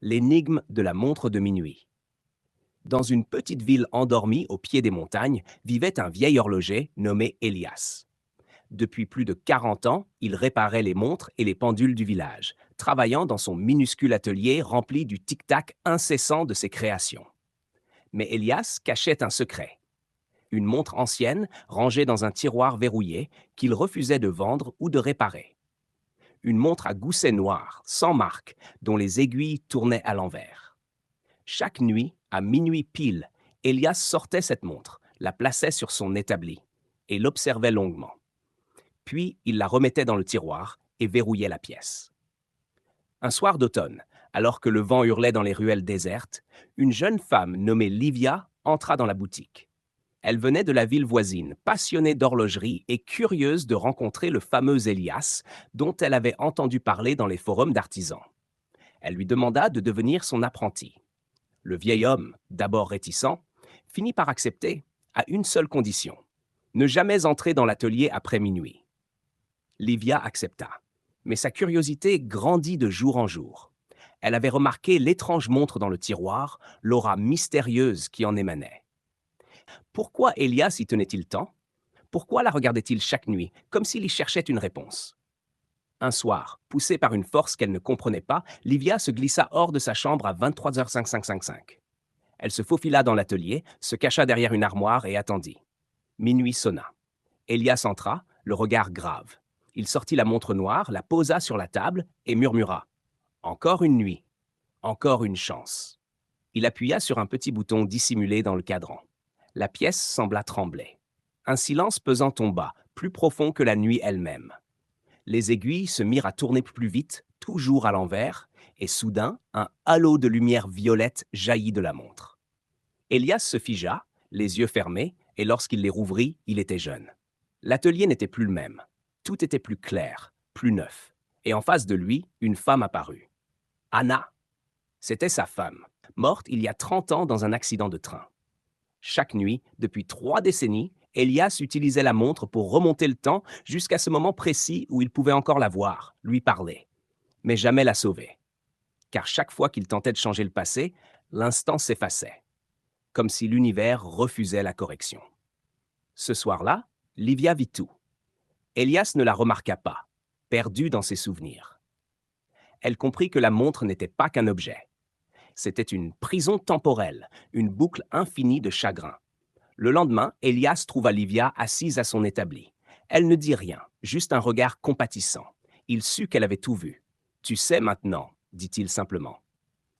L'énigme de la montre de minuit. Dans une petite ville endormie au pied des montagnes vivait un vieil horloger nommé Elias. Depuis plus de 40 ans, il réparait les montres et les pendules du village, travaillant dans son minuscule atelier rempli du tic-tac incessant de ses créations. Mais Elias cachait un secret, une montre ancienne rangée dans un tiroir verrouillé qu'il refusait de vendre ou de réparer. Une montre à gousset noir, sans marque, dont les aiguilles tournaient à l'envers. Chaque nuit, à minuit pile, Elias sortait cette montre, la plaçait sur son établi et l'observait longuement. Puis il la remettait dans le tiroir et verrouillait la pièce. Un soir d'automne, alors que le vent hurlait dans les ruelles désertes, une jeune femme nommée Livia entra dans la boutique. Elle venait de la ville voisine, passionnée d'horlogerie et curieuse de rencontrer le fameux Elias, dont elle avait entendu parler dans les forums d'artisans. Elle lui demanda de devenir son apprenti. Le vieil homme, d'abord réticent, finit par accepter, à une seule condition: ne jamais entrer dans l'atelier après minuit. Livia accepta, mais sa curiosité grandit de jour en jour. Elle avait remarqué l'étrange montre dans le tiroir, l'aura mystérieuse qui en émanait. Pourquoi Elias y tenait-il tant? Pourquoi la regardait-il chaque nuit, comme s'il y cherchait une réponse? Un soir, poussée par une force qu'elle ne comprenait pas, Livia se glissa hors de sa chambre à 23h55. Elle se faufila dans l'atelier, se cacha derrière une armoire et attendit. Minuit sonna. Elias entra, le regard grave. Il sortit la montre noire, la posa sur la table et murmura: Encore une nuit, encore une chance. Il appuya sur un petit bouton dissimulé dans le cadran. La pièce sembla trembler. Un silence pesant tomba, plus profond que la nuit elle-même. Les aiguilles se mirent à tourner plus vite, toujours à l'envers, et soudain, un halo de lumière violette jaillit de la montre. Elias se figea, les yeux fermés, et lorsqu'il les rouvrit, il était jeune. L'atelier n'était plus le même. Tout était plus clair, plus neuf. Et en face de lui, une femme apparut. Anna. C'était sa femme, morte il y a 30 ans dans un accident de train. Chaque nuit, depuis 3 décennies, Elias utilisait la montre pour remonter le temps jusqu'à ce moment précis où il pouvait encore la voir, lui parler, mais jamais la sauver. Car chaque fois qu'il tentait de changer le passé, l'instant s'effaçait, comme si l'univers refusait la correction. Ce soir-là, Livia vit tout. Elias ne la remarqua pas, perdue dans ses souvenirs. Elle comprit que la montre n'était pas qu'un objet. C'était une prison temporelle, une boucle infinie de chagrin. Le lendemain, Elias trouva Livia assise à son établi. Elle ne dit rien, juste un regard compatissant. Il sut qu'elle avait tout vu. Tu sais maintenant, dit-il simplement.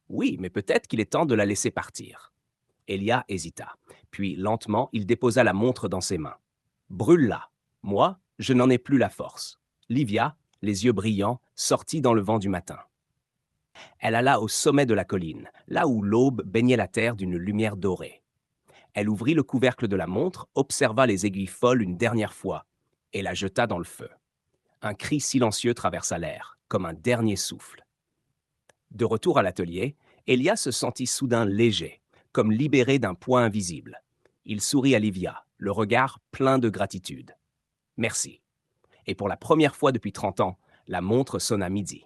Oui, mais peut-être qu'il est temps de la laisser partir. Elia hésita. Puis, lentement, il déposa la montre dans ses mains. Brûle-la. Moi, je n'en ai plus la force. Livia, les yeux brillants, sortit dans le vent du matin. Elle alla au sommet de la colline, là où l'aube baignait la terre d'une lumière dorée. Elle ouvrit le couvercle de la montre, observa les aiguilles folles une dernière fois, et la jeta dans le feu. Un cri silencieux traversa l'air, comme un dernier souffle. De retour à l'atelier, Elia se sentit soudain léger, comme libéré d'un poids invisible. Il sourit à Livia, le regard plein de gratitude. Merci. Et pour la première fois depuis 30 ans, la montre sonna midi.